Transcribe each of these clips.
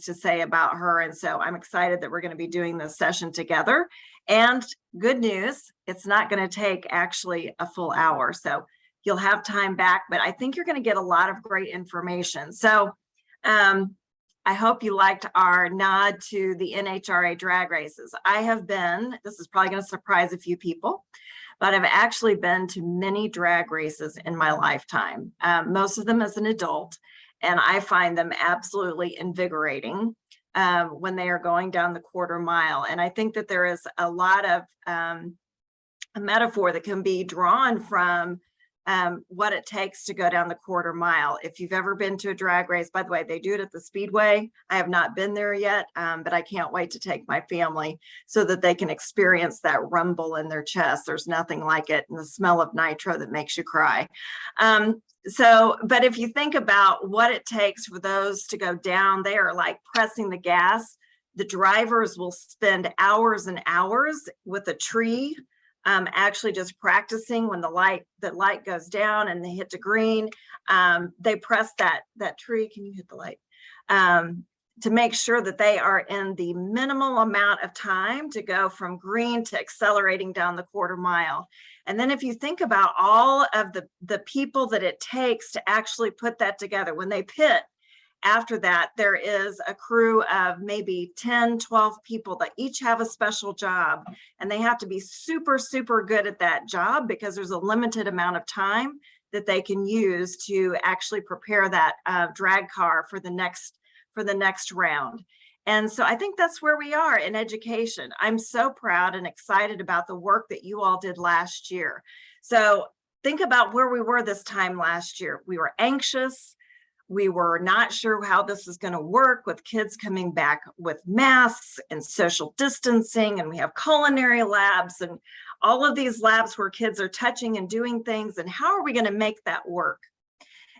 to say about her. And so I'm excited that we're going to be doing this session together. And good news, it's not going to take actually a full hour. So you'll have time back, but I think you're going to get a lot of great information. So I hope you liked our nod to the NHRA drag races. I have been, this is probably going to surprise a few people, but I've actually been to many drag races in my lifetime, most of them as an adult, and I find them absolutely invigorating when they are going down the quarter mile. And I think that there is a lot of a metaphor that can be drawn from what it takes to go down the quarter mile. If you've ever been to a drag race, by the way, they do it at the Speedway. I have not been there yet, but I can't wait to take my family so that they can experience that rumble in their chest. There's nothing like it, and the smell of nitro that makes you cry. But if you think about what it takes for those to go down, they are like pressing the gas. The drivers will spend hours and hours with a tree, actually just practicing when the light goes down and they hit the green. They press that tree. Can you hit the light? To make sure that they are in the minimal amount of time to go from green to accelerating down the quarter mile. And then if you think about all of the people that it takes to actually put that together, when they pit, after that, there is a crew of maybe 10, 12 people that each have a special job, and they have to be super, super good at that job because there's a limited amount of time that they can use to actually prepare that drag car for the next round. And so I think that's where we are in education. I'm so proud and excited about the work that you all did last year. So think about where we were this time last year. We were anxious. We were not sure how this is going to work with kids coming back with masks and social distancing, and we have culinary labs and all of these labs where kids are touching and doing things, and how are we going to make that work?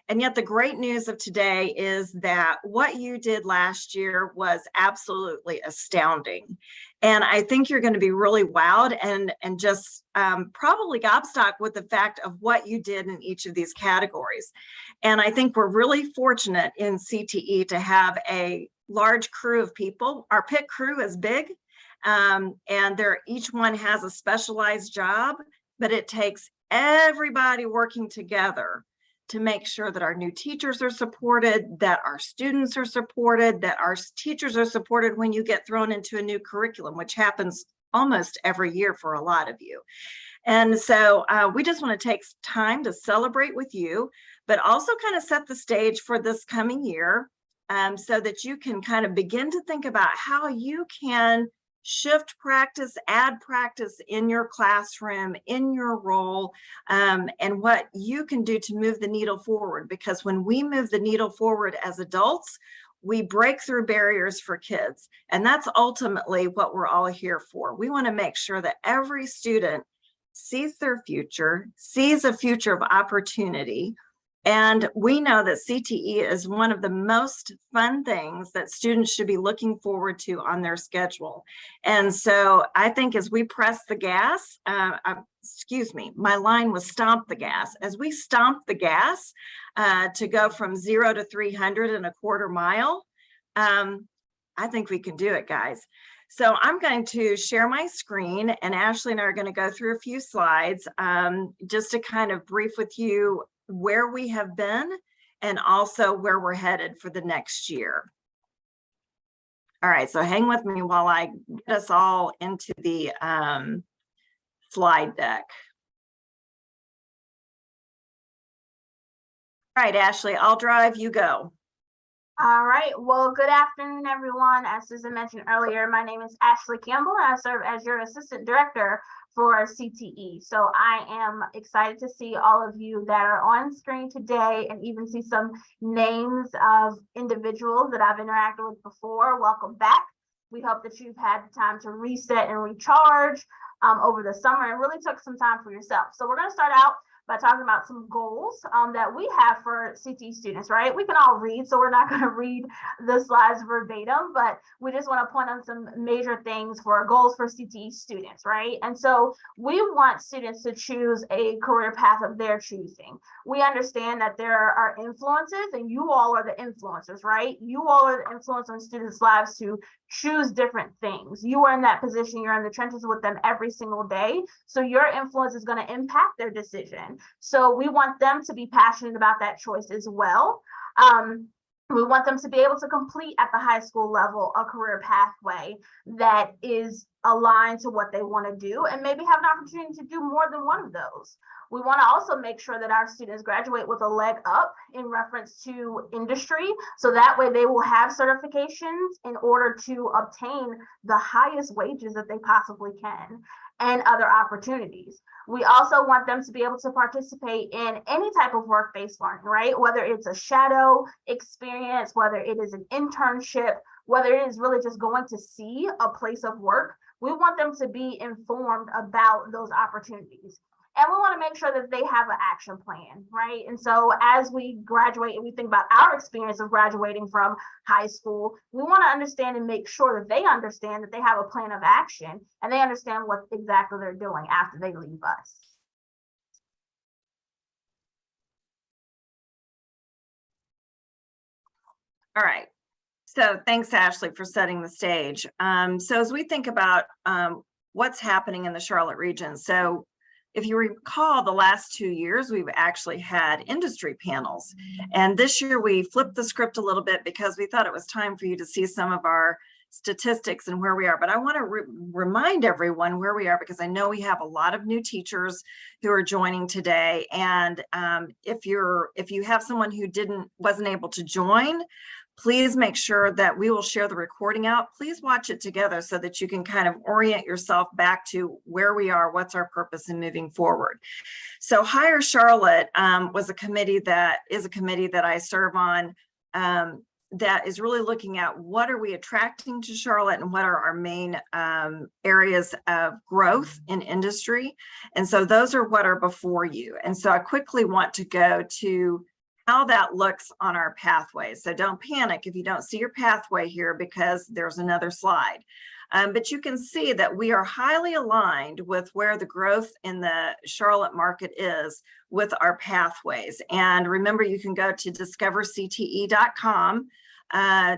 And yet the great news of today is that what you did last year was absolutely astounding. And I think you're going to be really wowed and just probably gobstopped with the fact of what you did in each of these categories. And I think we're really fortunate in CTE to have a large crew of people. Our pit crew is big, and each one has a specialized job, but it takes everybody working together to make sure that our new teachers are supported, that our students are supported, that our teachers are supported when you get thrown into a new curriculum, which happens almost every year for a lot of you. And so we just want to take time to celebrate with you, but also kind of set the stage for this coming year so that you can kind of begin to think about how you can shift practice, add practice in your classroom, in your role, and what you can do to move the needle forward. Because when we move the needle forward as adults, we break through barriers for kids. And that's ultimately what we're all here for. We want to make sure that every student sees their future, sees a future of opportunity. And we know that CTE is one of the most fun things that students should be looking forward to on their schedule. And so I think as we press the gas, my line was stomp the gas. As we stomp the gas to go from 0 to 300 in a quarter mile, I think we can do it, guys. So I'm going to share my screen, and Ashley and I are going to go through a few slides just to kind of brief with you where we have been and also where we're headed for the next year. All right, so hang with me while I get us all into the slide deck. All right, Ashley, I'll drive, you go. All right, well, good afternoon, everyone. As Susan mentioned earlier, my name is Ashley Campbell, and I serve as your assistant director for CTE. So I am excited to see all of you that are on screen today and even see some names of individuals that I've interacted with before. Welcome back. We hope that you've had the time to reset and recharge over the summer and really took some time for yourself. So we're going to start out by talking about some goals that we have for CTE students, right? We can all read, so we're not going to read the slides verbatim, but we just want to point on some major things for goals for CTE students, right? And so we want students to choose a career path of their choosing. We understand that there are influences, and you all are the influencers, right? You all are the influence on students' lives to choose different things. You are in that position, you're in the trenches with them every single day. So your influence is going to impact their decision. So we want them to be passionate about that choice as well. We want them to be able to complete at the high school level a career pathway that is aligned to what they want to do, and maybe have an opportunity to do more than one of those. We want to also make sure that our students graduate with a leg up in reference to industry, so that way they will have certifications in order to obtain the highest wages that they possibly can and other opportunities. We also want them to be able to participate in any type of work-based learning, right? Whether it's a shadow experience, whether it is an internship, whether it is really just going to see a place of work, we want them to be informed about those opportunities. And we want to make sure that they have an action plan, right? And so as we graduate and we think about our experience of graduating from high school, we want to understand and make sure that they understand that they have a plan of action and they understand what exactly they're doing after they leave us. All right. So thanks, Ashley, for setting the stage. So as we think about what's happening in the Charlotte region, so if you recall, the last 2 years, we've actually had industry panels. And this year we flipped the script a little bit because we thought it was time for you to see some of our statistics and where we are. But I want to remind everyone where we are, because I know we have a lot of new teachers who are joining today. And if you have someone who wasn't able to join, please make sure that we will share the recording out. Please watch it together so that you can kind of orient yourself back to where we are, what's our purpose in moving forward. So Hire Charlotte is a committee that I serve on, that is really looking at what are we attracting to Charlotte and what are our main areas of growth in industry. And so those are what are before you. And so I quickly want to go to how that looks on our pathways. So don't panic if you don't see your pathway here, because there's another slide. But you can see that we are highly aligned with where the growth in the Charlotte market is with our pathways. And remember, you can go to discovercte.com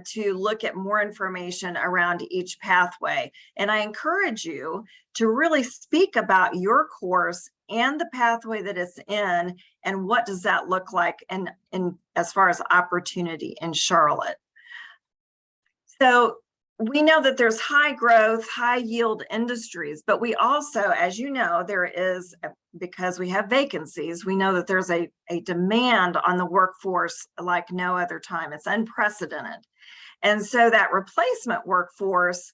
to look at more information around each pathway. And I encourage you to really speak about your course and the pathway that it's in, and what does that look like in as far as opportunity in Charlotte. So we know that there's high growth, high yield industries, but we also, as you know, there is, because we have vacancies, we know that there's a demand on the workforce like no other time. It's unprecedented. And so that replacement workforce,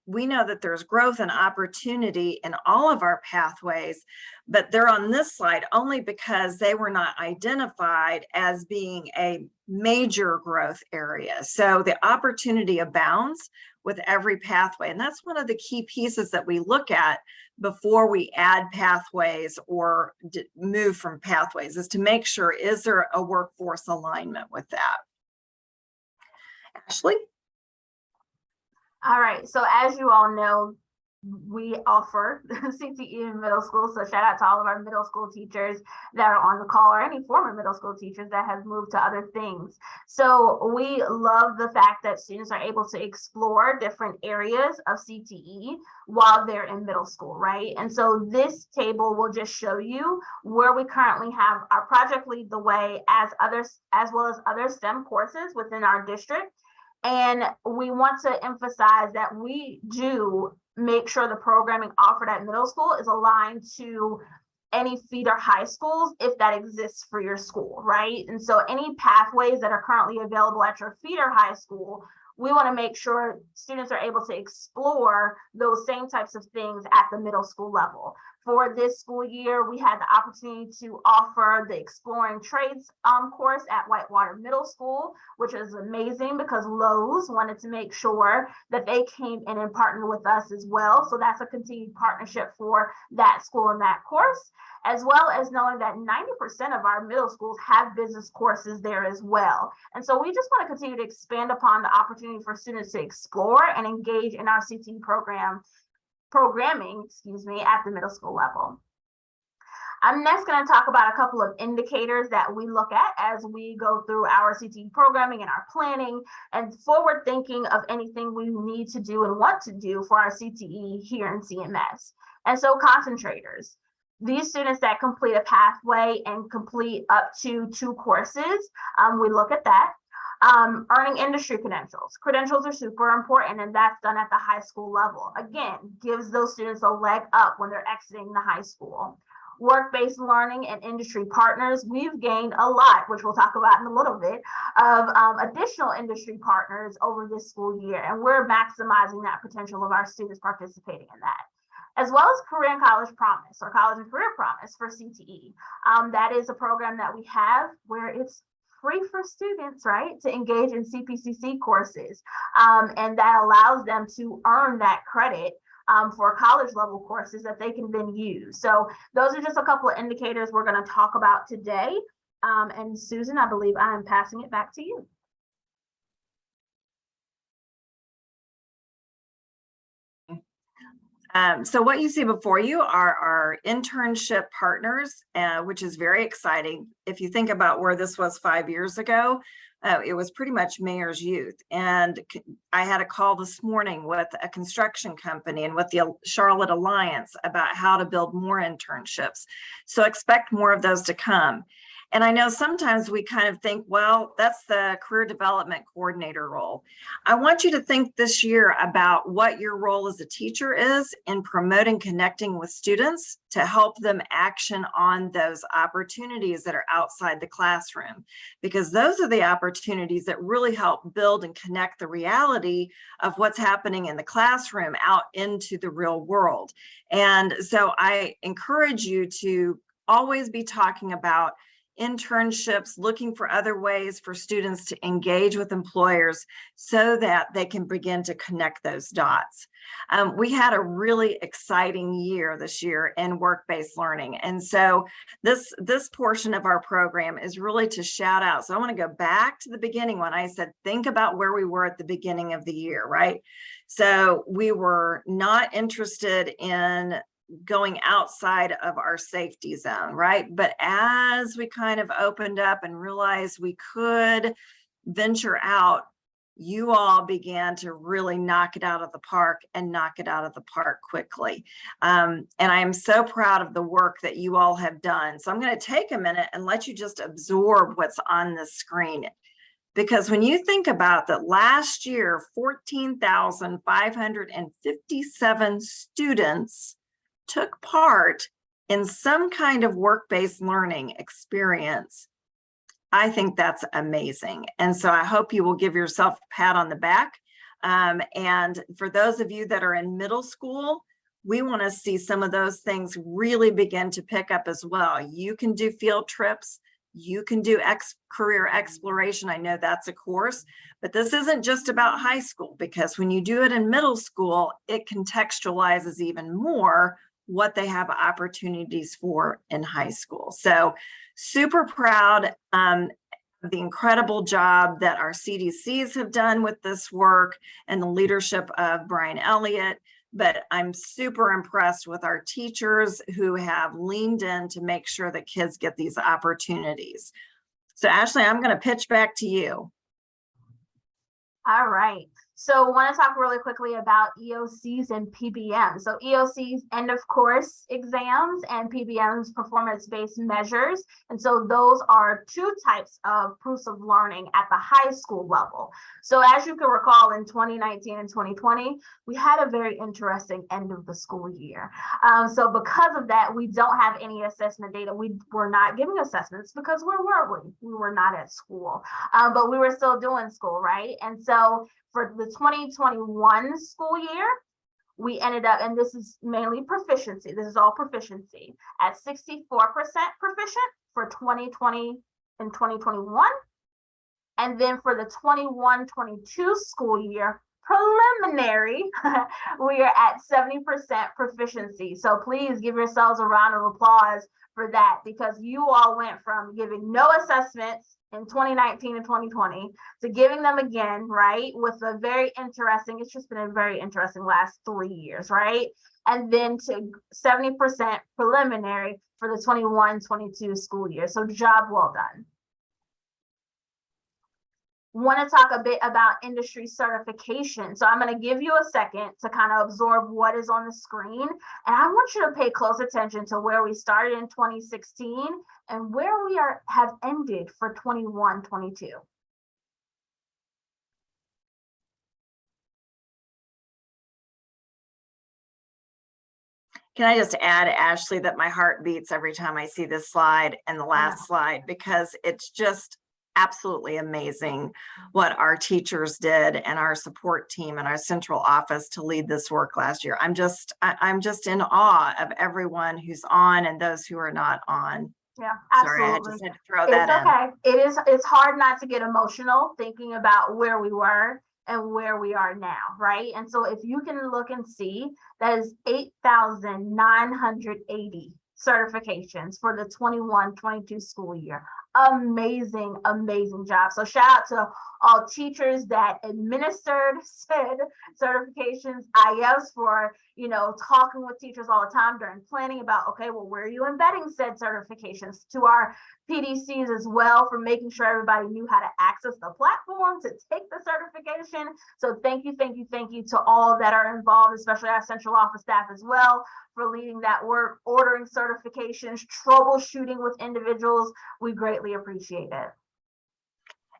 we know that there's growth and opportunity in all of our pathways, but they're on this slide only because they were not identified as being a major growth area. So the opportunity abounds with every pathway. And that's one of the key pieces that we look at before we add pathways or move from pathways, is to make sure, is there a workforce alignment with that? Ashley? All right, so as you all know, we offer CTE in middle school. So shout out to all of our middle school teachers that are on the call, or any former middle school teachers that have moved to other things. So we love the fact that students are able to explore different areas of CTE while they're in middle school, right? And so this table will just show you where we currently have our Project Lead the Way as well as other STEM courses within our district. And we want to emphasize that we do make sure the programming offered at middle school is aligned to any feeder high schools, if that exists for your school, right? And so any pathways that are currently available at your feeder high school, we want to make sure students are able to explore those same types of things at the middle school level. For this school year, we had the opportunity to offer the Exploring Trades course at Whitewater Middle School, which is amazing because Lowe's wanted to make sure that they came in and partnered with us as well. So that's a continued partnership for that school and that course, as well as knowing that 90% of our middle schools have business courses there as well. And so we just want to continue to expand upon the opportunity for students to explore and engage in our CTE programming, at the middle school level. I'm next going to talk about a couple of indicators that we look at as we go through our CTE programming and our planning and forward thinking of anything we need to do and want to do for our CTE here in CMS. And so concentrators, these students that complete a pathway and complete up to 2 courses, we look at that. Earning industry credentials. Credentials are super important, and that's done at the high school level. Again, gives those students a leg up when they're exiting the high school. Work-based learning and industry partners. We've gained a lot, which we'll talk about in a little bit, of additional industry partners over this school year, and we're maximizing that potential of our students participating in that. As well as Career and College Promise, or College and Career Promise for CTE. That is a program that we have where it's free for students, right, to engage in CPCC courses. And that allows them to earn that credit for college level courses that they can then use. So those are just a couple of indicators we're going to talk about today. And Susan, I believe I am passing it back to you. So what you see before you are our internship partners, which is very exciting. If you think about where this was 5 years ago, it was pretty much Mayor's Youth. And I had a call this morning with a construction company and with the Charlotte Alliance about how to build more internships. So expect more of those to come. And I know sometimes we kind of think, well, that's the career development coordinator role. I want you to think this year about what your role as a teacher is in promoting connecting with students to help them action on those opportunities that are outside the classroom, because those are the opportunities that really help build and connect the reality of what's happening in the classroom out into the real world. And so I encourage you to always be talking about internships, looking for other ways for students to engage with employers so that they can begin to connect those dots. We had a really exciting year this year in work-based learning. And so this portion of our program is really to shout out. So I want to go back to the beginning when I said, think about where we were at the beginning of the year, right? So we were not interested in going outside of our safety zone, right? But as we kind of opened up and realized we could venture out, you all began to really knock it out of the park and knock it out of the park quickly. And I am so proud of the work that you all have done. So I'm going to take a minute and let you just absorb what's on the screen. Because when you think about that, last year, 14,557 students took part in some kind of work-based learning experience. I think that's amazing. And so I hope you will give yourself a pat on the back. And for those of you that are in middle school, we want to see some of those things really begin to pick up as well. You can do field trips. You can do career exploration. I know that's a course, but this isn't just about high school, because when you do it in middle school, it contextualizes even more what they have opportunities for in high school. So super proud of the incredible job that our CDCs have done with this work and the leadership of Brian Elliott. But I'm super impressed with our teachers who have leaned in to make sure that kids get these opportunities. So Ashley, I'm going to pitch back to you. All right. So I want to talk really quickly about EOCs and PBMs. So EOCs, end of course exams, and PBMs, performance-based measures. And so those are 2 types of proofs of learning at the high school level. So as you can recall, in 2019 and 2020, we had a very interesting end of the school year. So because of that, we don't have any assessment data. We were not giving assessments because where were we? We were not at school, but we were still doing school, right? And so For the 2021 school year, we ended up, and this is mainly proficiency, this is all proficiency, at 64% proficient for 2020 and 2021. And then for the 21-22 school year, preliminary, we are at 70% proficiency. So please give yourselves a round of applause for that, because you all went from giving no assessments in 2019 and 2020 to giving them again, right? With a very interesting, it's just been a very interesting last 3 years, right? And then to 70% preliminary for the 21-22 school year. So job well done. Want to talk a bit about industry certification. So I'm going to give you a second to kind of absorb what is on the screen. And I want you to pay close attention to where we started in 2016 and where we have ended for 21-22. Can I just add, Ashley, that my heart beats every time I see this slide and the last slide, because it's just absolutely amazing what our teachers did and our support team and our central office to lead this work last year. I'm just in awe of everyone who's on and those who are not on. Yeah, absolutely. Sorry, I just had to throw that in. It's okay. It's hard not to get emotional thinking about where we were and where we are now, right? And so if you can look and see, that is 8,980 certifications for the 21-22 school year. Amazing, amazing job. So shout out to all teachers that administered said certifications, IFs for, talking with teachers all the time during planning about, okay, well, where are you embedding said certifications? To our PDCs as well for making sure everybody knew how to access the platform to take the certification. So thank you to all that are involved, especially our central office staff as well, for leading that work, ordering certifications, troubleshooting with individuals. We greatly appreciate it.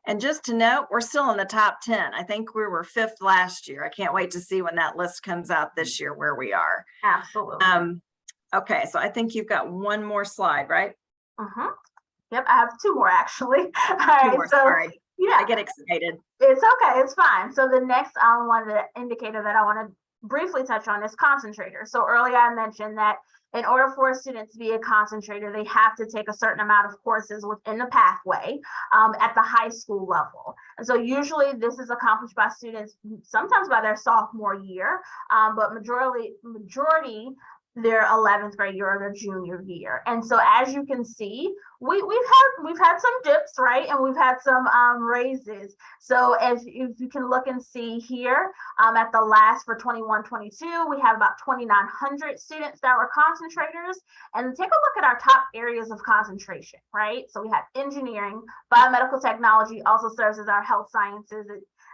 And just to note, we're still in the top 10. I think we were 5th last year. I can't wait to see when that list comes out this year where we are. Absolutely. Okay, so I think you've got one more slide, right? Yep, I have 2 more actually. All right, more, sorry. Yeah, I get excited. It's okay, it's fine. So the next the indicator that I want to briefly touch on is concentrator. So earlier I mentioned that in order for a student to be a concentrator, they have to take a certain amount of courses within the pathway at the high school level. And so usually this is accomplished by students sometimes by their sophomore year, but majority their 11th grade year or their junior year. And so as you can see, we've had some dips, right? And we've had some raises. So if you can look and see here at the last for 21-22, we have about 2,900 students that were concentrators. And take a look at our top areas of concentration, right? So we have engineering, biomedical technology also serves as our health sciences.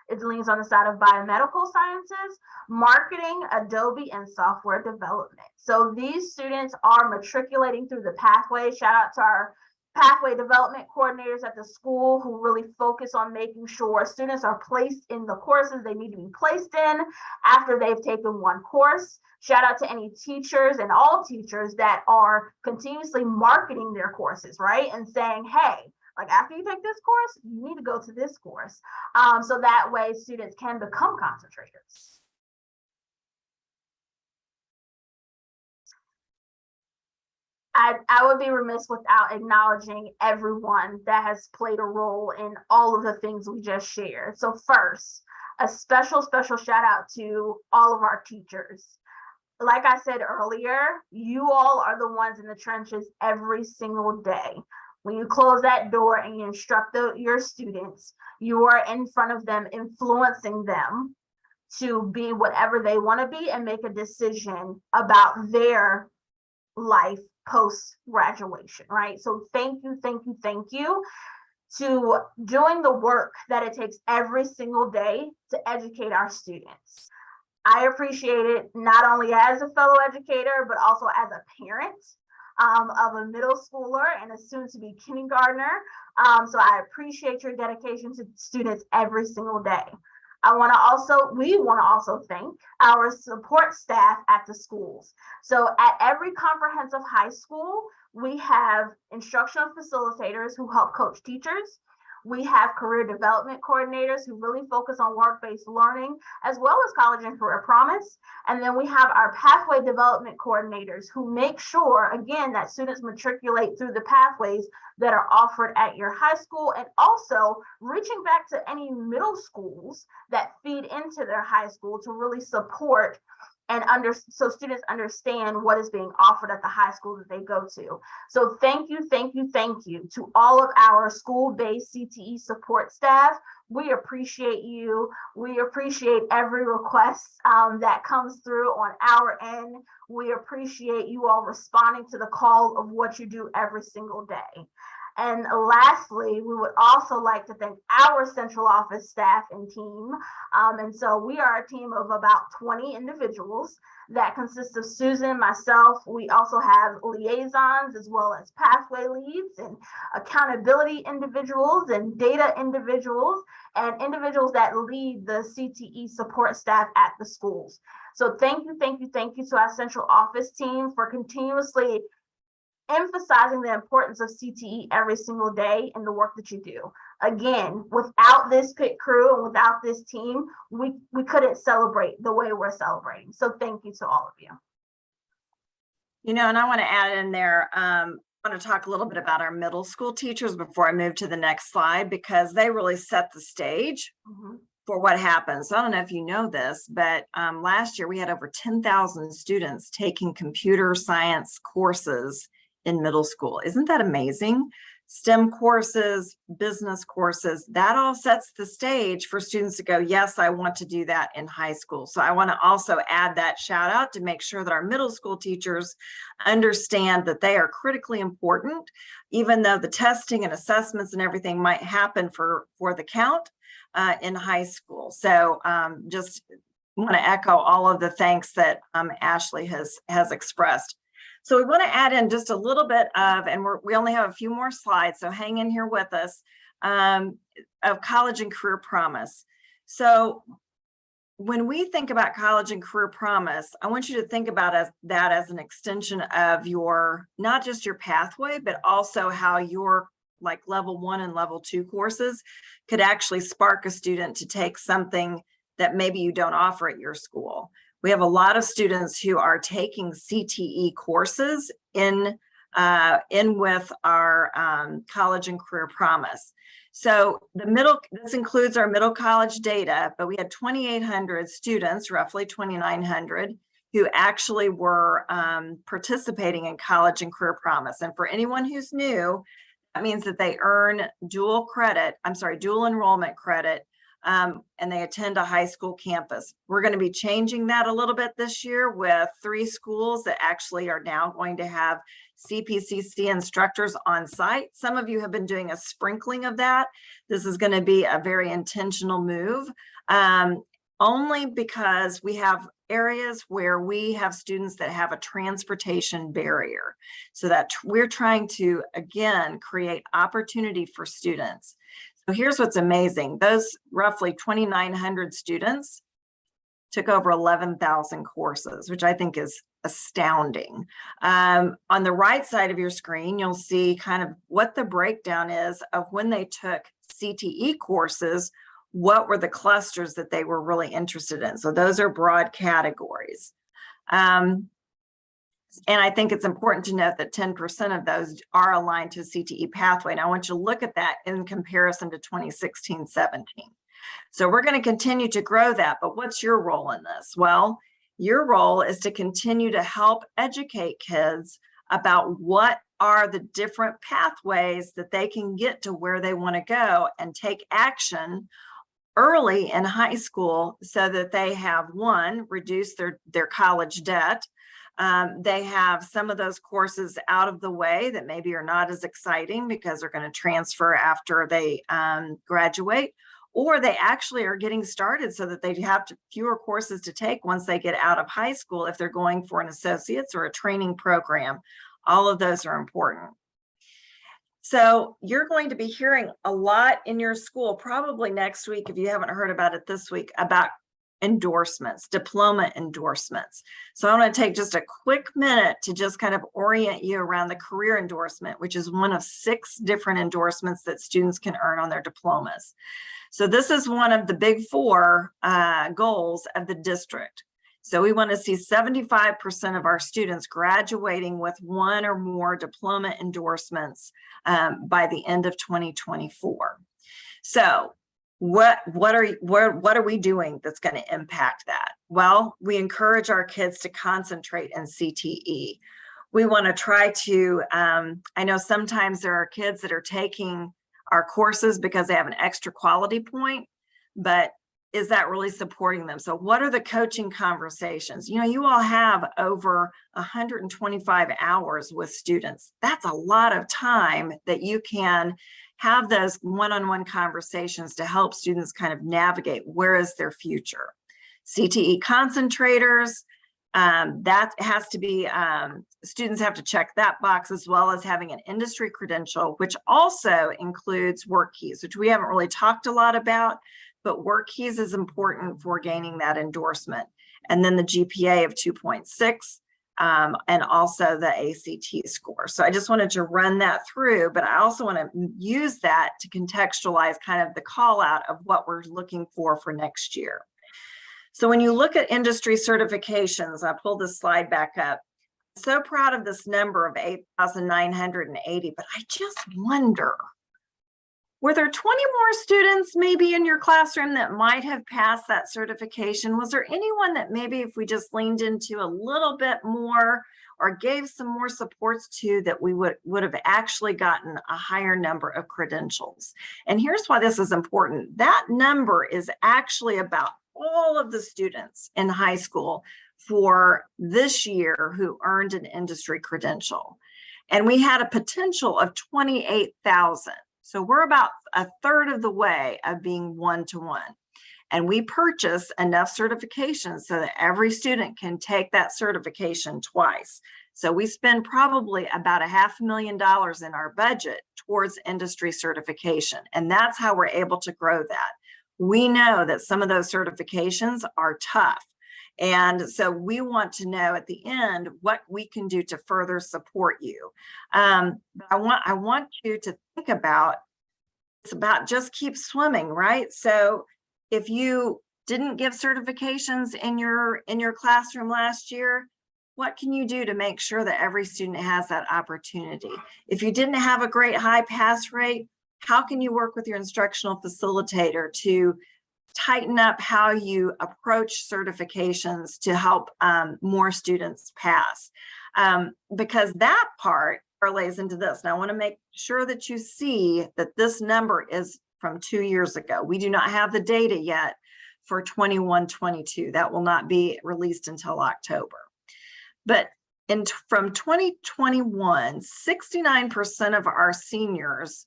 It leans on the side of biomedical sciences, marketing, Adobe, and software development. So these students are matriculating through the pathway. Shout out to our pathway development coordinators at the school who really focus on making sure students are placed in the courses they need to be placed in after they've taken one course. Shout out to any teachers and all teachers that are continuously marketing their courses, right? And saying, hey, like after you take this course, you need to go to this course. So that way students can become concentrators. I would be remiss without acknowledging everyone that has played a role in all of the things we just shared. So first, a special shout out to all of our teachers. Like I said earlier, you all are the ones in the trenches every single day. When you close that door and you instruct your students, you are in front of them, influencing them to be whatever they want to be and make a decision about their life post-graduation, right? So thank you to doing the work that it takes every single day to educate our students. I appreciate it not only as a fellow educator, but also as a parent of a middle schooler and a soon-to-be kindergartner. So I appreciate your dedication to students every single day. We want to also thank our support staff at the schools. So at every comprehensive high school, we have instructional facilitators who help coach teachers. We have career development coordinators who really focus on work-based learning, as well as college and career promise. And then we have our pathway development coordinators who make sure, again, that students matriculate through the pathways that are offered at your high school, and also reaching back to any middle schools that feed into their high school to really support and so students understand what is being offered at the high school that they go to. So thank you to all of our school-based CTE support staff. We appreciate you. We appreciate every request that comes through on our end. We appreciate you all responding to the call of what you do every single day. And lastly, we would also like to thank our central office staff and team. And so we are a team of about 20 individuals that consists of Susan, myself. We also have liaisons as well as pathway leads and accountability individuals and data individuals and individuals that lead the CTE support staff at the schools. So thank you to our central office team for continuously emphasizing the importance of CTE every single day in the work that you do. Again, without this pit crew and without this team, we couldn't celebrate the way we're celebrating. So thank you to all of you. You know, and I want to add in there, I want to talk a little bit about our middle school teachers before I move to the next slide, because they really set the stage for what happens. So I don't know if you know this, but last year we had over 10,000 students taking computer science courses in middle school. Isn't that amazing? STEM courses, business courses, that all sets the stage for students to go, yes, I want to do that in high school. So I want to also add that shout out to make sure that our middle school teachers understand that they are critically important, even though the testing and assessments and everything might happen for the count in high school. So just want to echo all of the thanks that Ashley has expressed. So we want to add in just a little bit of, and we only have a few more slides, so hang in here with us, of college and career promise. So when we think about college and career promise, I want you to think about that as an extension of your, not just your pathway, but also how your like level 1 and level 2 courses could actually spark a student to take something that maybe you don't offer at your school. We have a lot of students who are taking CTE courses in with our college and career promise. So this includes our middle college data, but we had 2,800 students, roughly 2,900, who actually were participating in college and career promise. And for anyone who's new, that means that they earn dual enrollment credit, and they attend a high school campus. We're going to be changing that a little bit this year with 3 schools that actually are now going to have CPCC instructors on site. Some of you have been doing a sprinkling of that. This is going to be a very intentional move, only because we have areas where we have students that have a transportation barrier. So that we're trying to, again, create opportunity for students. So here's what's amazing. Those roughly 2,900 students took over 11,000 courses, which I think is astounding. On the right side of your screen, you'll see kind of what the breakdown is of when they took CTE courses, what were the clusters that they were really interested in. So those are broad categories. And I think it's important to note that 10% of those are aligned to a CTE pathway. And I want you to look at that in comparison to 2016-17. So we're going to continue to grow that, but what's your role in this? Well, your role is to continue to help educate kids about what are the different pathways that they can get to where they want to go and take action early in high school so that they have, one, reduce their college debt. They have some of those courses out of the way that maybe are not as exciting because they're going to transfer after they graduate, or they actually are getting started so that they have fewer courses to take once they get out of high school if they're going for an associate's or a training program. All of those are important. So you're going to be hearing a lot in your school, probably next week, if you haven't heard about it this week, about endorsements, diploma endorsements. So I want to take just a quick minute to just kind of orient you around the career endorsement, which is one of 6 different endorsements that students can earn on their diplomas. So this is one of the big 4 goals of the district. So we want to see 75% of our students graduating with 1 or more diploma endorsements by the end of 2024. So what are we doing that's going to impact that? Well, we encourage our kids to concentrate in CTE. We want to try to, I know sometimes there are kids that are taking our courses because they have an extra quality point, but is that really supporting them? So what are the coaching conversations? You know, you all have over 125 hours with students. That's a lot of time that you can have those one-on-one conversations to help students kind of navigate where is their future. CTE concentrators, that has to be, students have to check that box, as well as having an industry credential, which also includes work keys, which we haven't really talked a lot about, but work keys is important for gaining that endorsement. And then the GPA of 2.6. And also the ACT score. So I just wanted to run that through, but I also want to use that to contextualize kind of the call out of what we're looking for next year. So when you look at industry certifications, I pulled this slide back up. I'm so proud of this number of 8,980, but I just wonder, were there 20 more students maybe in your classroom that might have passed that certification? Was there anyone that maybe if we just leaned into a little bit more or gave some more supports to, that we would have actually gotten a higher number of credentials? And here's why this is important. That number is actually about all of the students in high school for this year who earned an industry credential. And we had a potential of 28,000. So we're about a third of the way of being 1-to-1. And we purchase enough certifications so that every student can take that certification twice. So we spend probably about $500,000 in our budget towards industry certification. And that's how we're able to grow that. We know that some of those certifications are tough. And so we want to know at the end what we can do to further support you. I want you to think about, it's about just keep swimming, right? So if you didn't give certifications in your classroom last year, what can you do to make sure that every student has that opportunity? If you didn't have a great high pass rate, how can you work with your instructional facilitator to tighten up how you approach certifications to help more students pass? Because that part parlays into this. Now I want to make sure that you see that this number is from 2 years ago. We do not have the data yet for 21-22. That will not be released until October. But from 2021, 69% of our seniors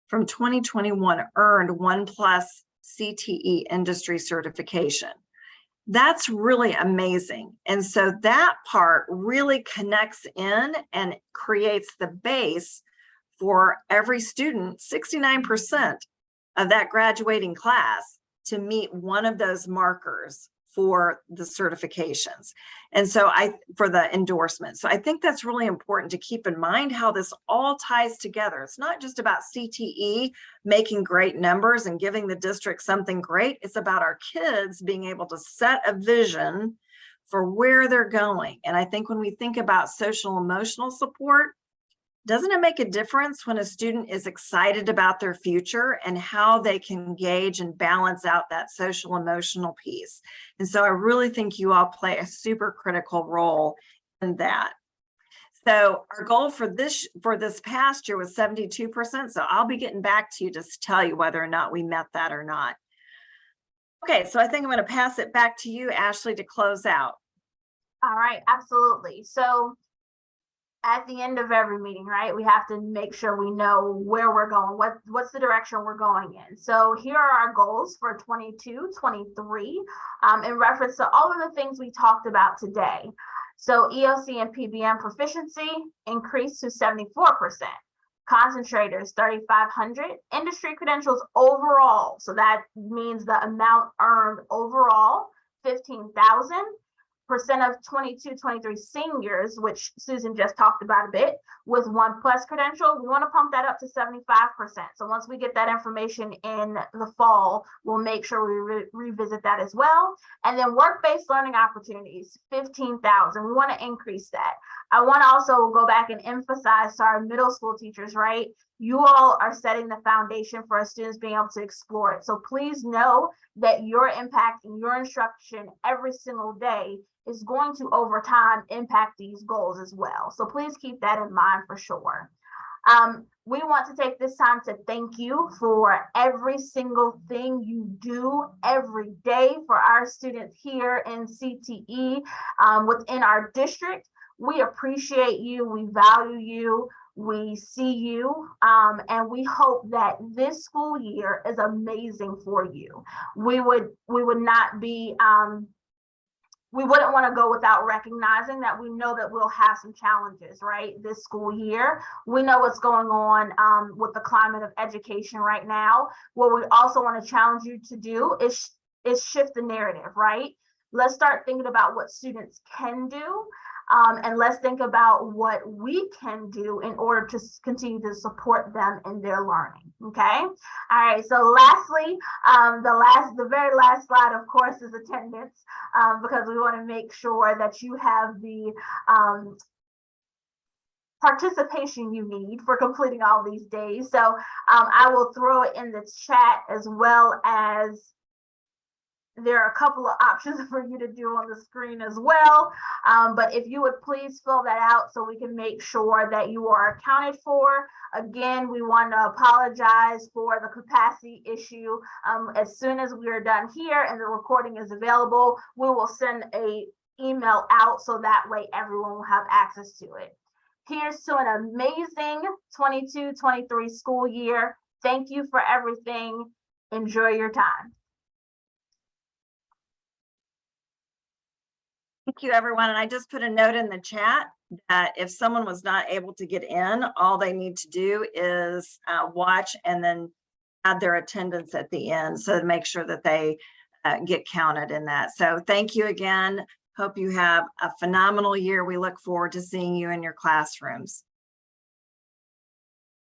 from 2021 earned 1+ CTE industry certification. That's really amazing. And so that part really connects in and creates the base for every student, 69% of that graduating class, to meet one of those markers for the certifications. And so for the endorsement. So I think that's really important to keep in mind how this all ties together. It's not just about CTE making great numbers and giving the district something great. It's about our kids being able to set a vision for where they're going. And I think when we think about social emotional support, doesn't it make a difference when a student is excited about their future and how they can engage and balance out that social emotional piece? And so I really think you all play a super critical role in that. So our goal for this past year was 72%. So I'll be getting back to you to tell you whether or not we met that or not. Okay, so I think I'm going to pass it back to you, Ashley, to close out. All right, absolutely. So at the end of every meeting, right, we have to make sure we know where we're going, what's the direction we're going in. So here are our goals for 22-23 in reference to all of the things we talked about today. So ELC and PBM proficiency increased to 74%, concentrators 3,500, industry credentials overall, so that means the amount earned overall, 15,000. Percent of 22-23 seniors, which Susan just talked about a bit, with 1+ credential, we want to pump that up to 75%. So once we get that information in the fall, we'll make sure we revisit that as well. And then work-based learning opportunities, 15,000. We want to increase that. I want to also go back and emphasize to our middle school teachers, right? You all are setting the foundation for our students being able to explore it. So please know that your impact and your instruction every single day is going to, over time, impact these goals as well. So please keep that in mind for sure. We want to take this time to thank you for every single thing you do every day for our students here in CTE within our district. We appreciate you, we value you, we see you, and we hope that this school year is amazing for you. We wouldn't want to go without recognizing that we know that we'll have some challenges, right, this school year. We know what's going on with the climate of education right now. What we also want to challenge you to do is shift the narrative, right? Let's start thinking about what students can do, and let's think about what we can do in order to continue to support them in their learning. Okay. All right. So lastly, the very last slide, of course, is attendance, because we want to make sure that you have the participation you need for completing all these days. So I will throw it in the chat, as well as there are a couple of options for you to do on the screen as well. But if you would please fill that out so we can make sure that you are accounted for. Again, we want to apologize for the capacity issue. As soon as we are done here and the recording is available, we will send an email out so that way everyone will have access to it. Here's to an amazing 22-23 school year. Thank you for everything. Enjoy your time. Thank you, everyone. And I just put a note in the chat that if someone was not able to get in, all they need to do is watch and then add their attendance at the end, so to make sure that they get counted in that. So thank you again. Hope you have a phenomenal year. We look forward to seeing you in your classrooms.